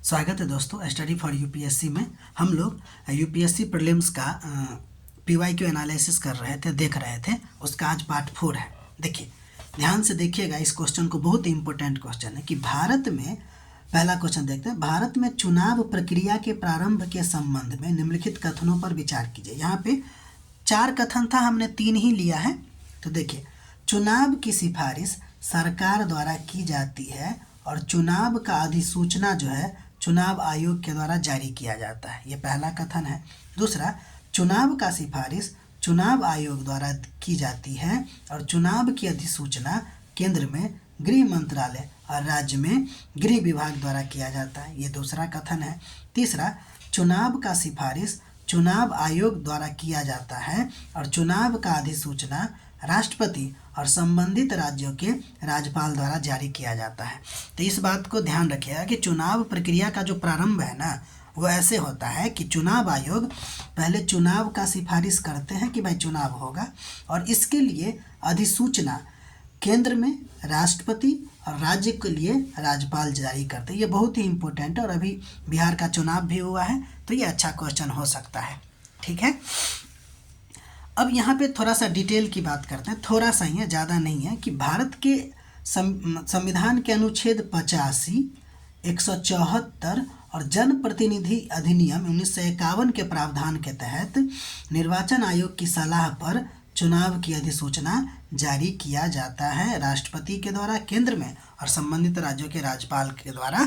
स्वागत है दोस्तों स्टडी फॉर यूपीएससी में। हम लोग यूपीएससी प्रीलिम्स का पीवाईक्यू एनालिसिस कर रहे थे, देख रहे थे। उसका आज पार्ट 4 है। देखिए, ध्यान से देखिएगा इस क्वेश्चन को, बहुत ही इंपॉर्टेंट क्वेश्चन है कि भारत में, पहला क्वेश्चन देखते हैं, भारत में चुनाव प्रक्रिया के प्रारंभ के संबंध में निम्नलिखित कथनों पर विचार कीजिए। यहाँ पे 4 कथन था, हमने 3 ही लिया है। तो देखिए, चुनाव की सिफारिश सरकार द्वारा की जाती है और चुनाव का अधिसूचना जो है चुनाव आयोग के द्वारा जारी किया जाता है। ये पहला कथन है। दूसरा, चुनाव का सिफारिश चुनाव आयोग द्वारा की जाती है और चुनाव की अधिसूचना केंद्र में गृह मंत्रालय और राज्य में गृह विभाग द्वारा किया जाता है। ये दूसरा कथन है। तीसरा, चुनाव का सिफारिश चुनाव आयोग द्वारा किया जाता है और चुनाव का अधिसूचना राष्ट्रपति और संबंधित राज्यों के राज्यपाल द्वारा जारी किया जाता है। तो इस बात को ध्यान रखिएगा कि चुनाव प्रक्रिया का जो प्रारंभ है ना, वो ऐसे होता है कि चुनाव आयोग पहले चुनाव का सिफारिश करते हैं कि भाई चुनाव होगा, और इसके लिए अधिसूचना केंद्र में राष्ट्रपति और राज्य के लिए राज्यपाल जारी करते हैं। ये बहुत ही इम्पोर्टेंट है और अभी बिहार का चुनाव भी हुआ है, तो ये अच्छा क्वेश्चन हो सकता है। ठीक है, अब यहाँ पे थोड़ा सा डिटेल की बात करते हैं, थोड़ा सा ही है, ज़्यादा नहीं है। कि भारत के संविधान के अनुच्छेद 85, 174 और जन प्रतिनिधि अधिनियम 1951 के प्रावधान के तहत निर्वाचन आयोग की सलाह पर चुनाव की अधिसूचना जारी किया जाता है राष्ट्रपति के द्वारा केंद्र में और संबंधित राज्यों के राज्यपाल के द्वारा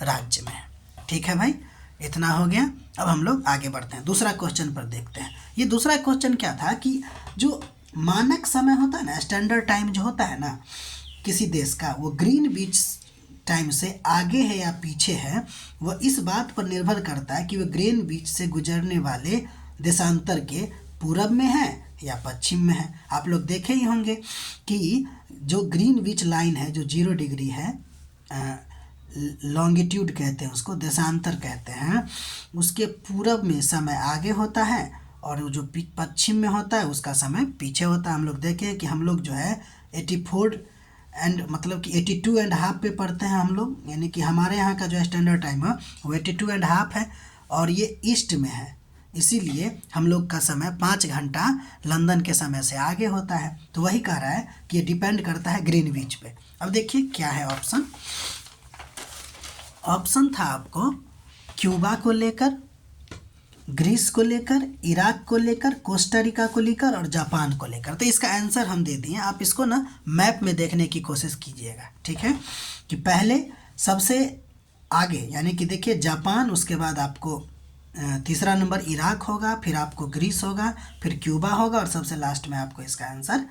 राज्य में। ठीक है भाई, इतना हो गया। अब हम लोग आगे बढ़ते हैं, दूसरा क्वेश्चन पर देखते हैं। ये दूसरा क्वेश्चन क्या था कि जो मानक समय होता है ना, स्टैंडर्ड टाइम जो होता है ना किसी देश का, वो ग्रीनविच टाइम से आगे है या पीछे है, वो इस बात पर निर्भर करता है कि वो ग्रीनविच से गुजरने वाले देशांतर के पूरब में है या पश्चिम में है। आप लोग देखे ही होंगे कि जो ग्रीनविच लाइन है, जो 0 डिग्री है, लॉन्गिट्यूड कहते हैं उसको, देशांतर कहते हैं, उसके पूरब में समय आगे होता है और जो पश्चिम में होता है उसका समय पीछे होता है। हम लोग देखें कि हम लोग जो है 84 एंड मतलब कि 82.5 पे पढ़ते हैं हम लोग, यानी कि हमारे यहाँ का जो स्टैंडर्ड टाइम है वो 82.5 है और ये ईस्ट में है, इसीलिए हम लोग का समय 5 घंटा लंदन के समय से आगे होता है। तो वही कह रहा है कि ये डिपेंड करता है ग्रीनविच पे। अब देखिए क्या है ऑप्शन। ऑप्शन था आपको क्यूबा को लेकर, ग्रीस को लेकर, इराक को लेकर, कोस्टारिका को लेकर और जापान को लेकर। तो इसका आंसर हम दे दिए, आप इसको ना मैप में देखने की कोशिश कीजिएगा। ठीक है, कि पहले सबसे आगे यानी कि देखिए जापान, उसके बाद आपको तीसरा नंबर इराक होगा, फिर आपको ग्रीस होगा, फिर क्यूबा होगा और सबसे लास्ट में आपको इसका आंसर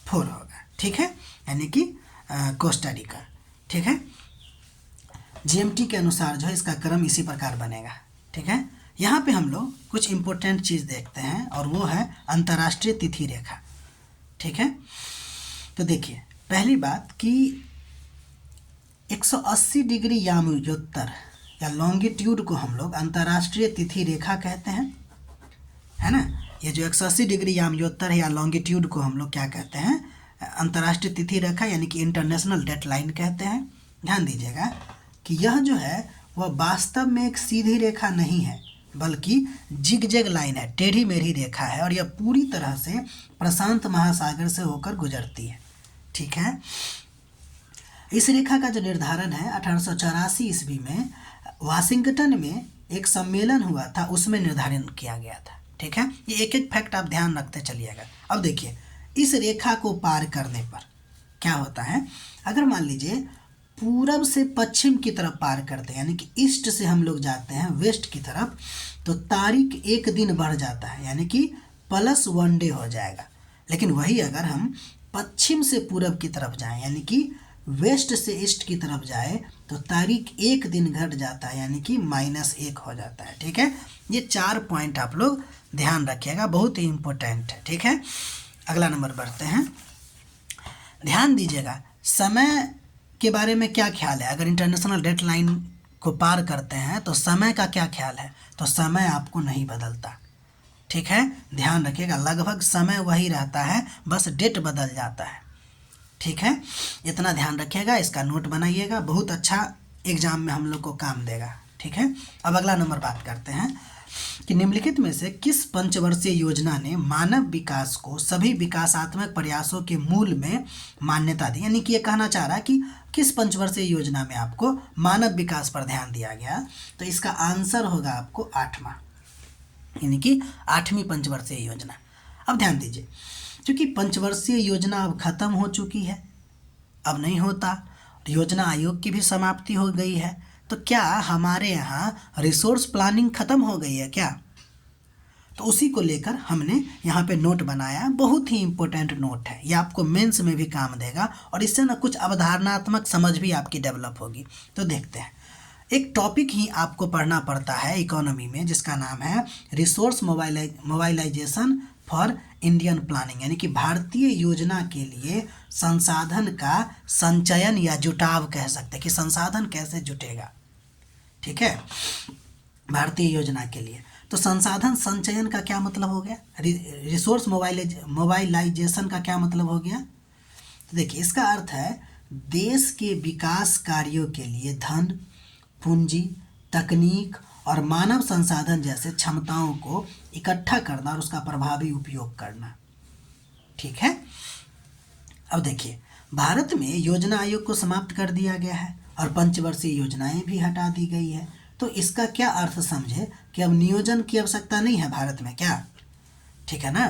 4 होगा। ठीक है, यानी कि कोस्टारिका। ठीक है, जीएमटी के अनुसार जो है इसका क्रम इसी प्रकार बनेगा। ठीक है, यहाँ पे हम लोग कुछ इम्पोर्टेंट चीज़ देखते हैं और वो है अंतर्राष्ट्रीय तिथि रेखा। ठीक है, तो देखिए पहली बात कि 180 डिग्री यामयोत्तर या लॉन्गिट्यूड को हम लोग अंतर्राष्ट्रीय तिथि रेखा कहते हैं, है ना। ये जो 180 डिग्री यामयोत्तर है या लॉन्गिट्यूड को हम लोग क्या कहते हैं, अंतर्राष्ट्रीय तिथि रेखा यानी कि इंटरनेशनल डेडलाइन कहते हैं। ध्यान दीजिएगा कि यह जो है वह वास्तव में एक सीधी रेखा नहीं है, बल्कि जिगजैग लाइन है, टेढ़ी मेढ़ी रेखा है और यह पूरी तरह से प्रशांत महासागर से होकर गुजरती है। ठीक है, इस रेखा का जो निर्धारण है 1884 ईस्वी में वाशिंगटन में एक सम्मेलन हुआ था, उसमें निर्धारण किया गया था। ठीक है, ये एक एक फैक्ट आप ध्यान रखते चलिएगा। अब देखिए इस रेखा को पार करने पर क्या होता है, अगर मान लीजिए पूरब से पश्चिम की तरफ पार करते हैं, यानी कि ईस्ट से हम लोग जाते हैं वेस्ट की तरफ, तो तारीख 1 दिन बढ़ जाता है, यानी कि +1 डे हो जाएगा। लेकिन वही अगर हम पश्चिम से पूरब की तरफ जाएं, यानी कि वेस्ट से ईस्ट की तरफ जाए, तो तारीख 1 दिन घट जाता है, यानी कि -1 हो जाता है। ठीक है, ये 4 पॉइंट आप लोग ध्यान रखिएगा, बहुत ही इम्पोर्टेंट है। ठीक है, अगला नंबर बढ़ते हैं। ध्यान दीजिएगा समय के बारे में क्या ख्याल है, अगर इंटरनेशनल डेडलाइन को पार करते हैं तो समय का क्या ख्याल है, तो समय आपको नहीं बदलता। ठीक है, ध्यान रखिएगा, लगभग समय वही रहता है, बस डेट बदल जाता है। ठीक है, इतना ध्यान रखिएगा, इसका नोट बनाइएगा, बहुत अच्छा एग्जाम में हम लोग को काम देगा। ठीक है। अब अगला नंबर बात करते हैं कि निम्नलिखित में से किस पंचवर्षीय योजना ने मानव विकास को सभी विकासात्मक प्रयासों के मूल में मान्यता दी। यानी कि ये कहना चाह रहा है कि किस पंचवर्षीय योजना में आपको मानव विकास पर ध्यान दिया गया। तो इसका आंसर होगा आपको 8वां, यानी कि 8वीं पंचवर्षीय योजना। अब ध्यान दीजिए, क्योंकि पंचवर्षीय योजना अब खत्म हो चुकी है, अब नहीं होता, योजना आयोग की भी समाप्ति हो गई है, तो क्या हमारे यहाँ रिसोर्स प्लानिंग खत्म हो गई है क्या? तो उसी को लेकर हमने यहाँ पे नोट बनाया, बहुत ही इम्पोर्टेंट नोट है, ये आपको मेंस में भी काम देगा और इससे ना कुछ अवधारणात्मक समझ भी आपकी डेवलप होगी। तो देखते हैं, एक टॉपिक ही आपको पढ़ना पड़ता है इकोनॉमी में जिसका नाम है रिसोर्स मोबाइलाइजेशन फॉर इंडियन प्लानिंग, यानी कि भारतीय योजना के लिए संसाधन का संचयन या जुटाव कह सकते हैं कि संसाधन कैसे जुटेगा। ठीक है, भारतीय योजना के लिए तो संसाधन संचयन का क्या मतलब हो गया, रिसोर्स मोबाइलाइजेशन का क्या मतलब हो गया। तो देखिए, इसका अर्थ है देश के विकास कार्यों के लिए धन, पूंजी, तकनीक और मानव संसाधन जैसे क्षमताओं को इकट्ठा करना और उसका प्रभावी उपयोग करना। ठीक है, अब देखिए, भारत में योजना आयोग को समाप्त कर दिया गया है और पंचवर्षीय योजनाएं भी हटा दी गई है। तो इसका क्या अर्थ समझे कि अब नियोजन की आवश्यकता नहीं है भारत में क्या। ठीक है ना।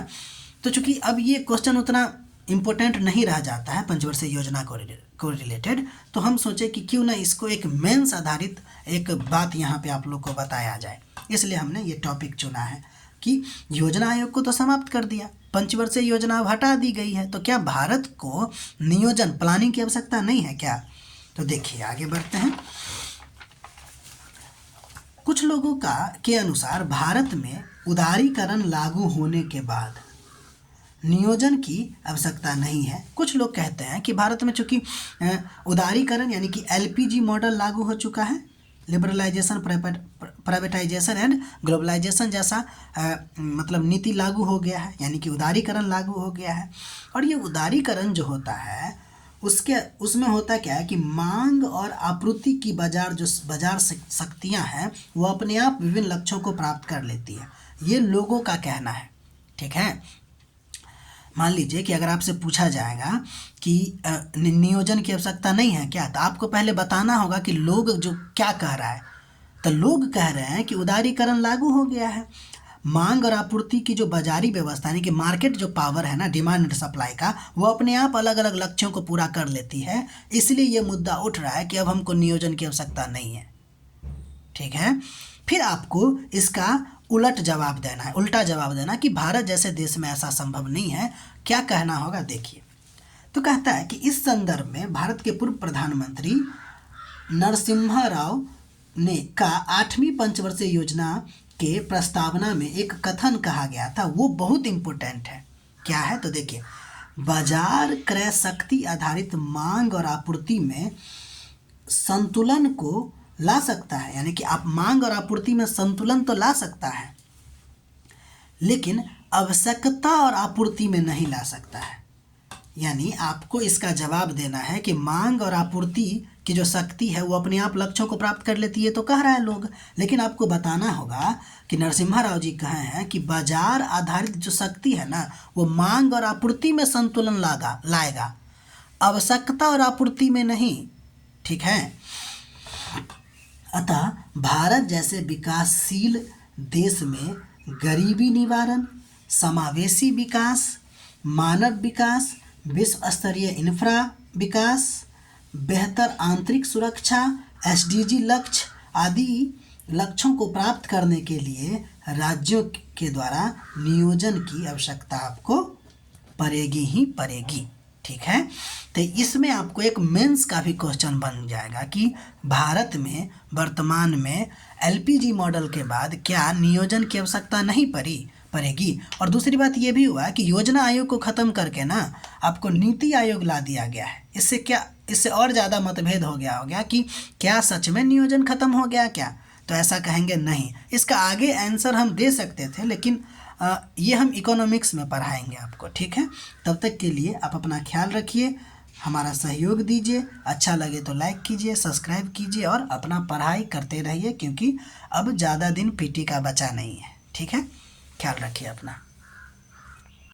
तो चूंकि अब ये क्वेश्चन उतना इम्पोर्टेंट नहीं रह जाता है पंचवर्षीय योजना को रिलेटेड, तो हम सोचे कि क्यों ना इसको एक मेंस आधारित एक बात यहाँ पे आप लोग को बताया जाए, इसलिए हमने ये टॉपिक चुना है कि योजना आयोग को तो समाप्त कर दिया, पंचवर्षीय योजना अब हटा दी गई है, तो क्या भारत को नियोजन प्लानिंग की आवश्यकता नहीं है क्या। तो देखिए, आगे बढ़ते हैं। कुछ लोगों के अनुसार भारत में उदारीकरण लागू होने के बाद नियोजन की आवश्यकता नहीं है। कुछ लोग कहते हैं कि भारत में चूंकि उदारीकरण यानी कि एलपीजी मॉडल लागू हो चुका है, लिबरलाइजेशन, प्राइवेटाइजेशन एंड ग्लोबलाइजेशन जैसा मतलब नीति लागू हो गया है, यानी कि उदारीकरण लागू हो गया है। और ये उदारीकरण जो होता है उसमें होता क्या है कि मांग और आपूर्ति की बाजार शक्तियाँ हैं वो अपने आप विभिन्न लक्ष्यों को प्राप्त कर लेती है, ये लोगों का कहना है। ठीक है, मान लीजिए कि अगर आपसे पूछा जाएगा कि नियोजन की आवश्यकता नहीं है क्या, तो आपको पहले बताना होगा कि लोग जो क्या कह रहा है। तो लोग कह रहे हैं कि उदारीकरण लागू हो गया है, मांग और आपूर्ति की जो बाजारी व्यवस्था यानी कि मार्केट जो पावर है ना, डिमांड एंड सप्लाई का, वो अपने आप अलग अलग लक्ष्यों को पूरा कर लेती है, इसलिए ये मुद्दा उठ रहा है कि अब हमको नियोजन की आवश्यकता नहीं है। ठीक है, फिर आपको इसका उलटा जवाब देना कि भारत जैसे देश में ऐसा संभव नहीं है। क्या कहना होगा देखिए, तो कहता है कि इस संदर्भ में भारत के पूर्व प्रधानमंत्री नरसिम्हा राव ने का 8वीं पंचवर्षीय योजना के प्रस्तावना में एक कथन कहा गया था, वो बहुत इम्पोर्टेंट है। क्या है तो देखिए, बाजार क्रय शक्ति आधारित मांग और आपूर्ति में संतुलन को ला सकता है, यानी कि आप मांग और आपूर्ति में संतुलन तो ला सकता है लेकिन आवश्यकता और आपूर्ति में नहीं ला सकता है। यानी आपको इसका जवाब देना है कि मांग और आपूर्ति की जो शक्ति है वो अपने आप लक्ष्यों को प्राप्त कर लेती है, तो कह रहा है लोग, लेकिन आपको बताना होगा कि नरसिम्हा राव जी कहे हैं कि बाजार आधारित जो शक्ति है ना वो मांग और आपूर्ति में संतुलन लाएगा, आवश्यकता और आपूर्ति में नहीं। ठीक है, अतः भारत जैसे विकासशील देश में गरीबी निवारण, समावेशी विकास, मानव विकास, विश्व स्तरीय इंफ्रा विकास, बेहतर आंतरिक सुरक्षा, एसडीजी लक्ष्य आदि लक्ष्यों को प्राप्त करने के लिए राज्यों के द्वारा नियोजन की आवश्यकता आपको पड़ेगी ही पड़ेगी। ठीक है, तो इसमें आपको एक मेंस का भी क्वेश्चन बन जाएगा कि भारत में वर्तमान में एलपीजी मॉडल के बाद क्या नियोजन की आवश्यकता नहीं पड़ेगी। और दूसरी बात ये भी हुआ कि योजना आयोग को ख़त्म करके ना आपको नीति आयोग ला दिया गया है। इससे और ज़्यादा मतभेद हो गया कि क्या सच में नियोजन ख़त्म हो गया क्या, तो ऐसा कहेंगे नहीं। इसका आगे आंसर हम दे सकते थे लेकिन ये हम इकोनॉमिक्स में पढ़ाएंगे आपको। ठीक है, तब तक के लिए आप अपना ख्याल रखिए। हमारा सहयोग दीजिए। अच्छा लगे तो लाइक कीजिए, सब्सक्राइब कीजिए और अपना पढ़ाई करते रहिए, क्योंकि अब ज़्यादा दिन पीटी का बचा नहीं है। ठीक है, ख्याल रखिए अपना।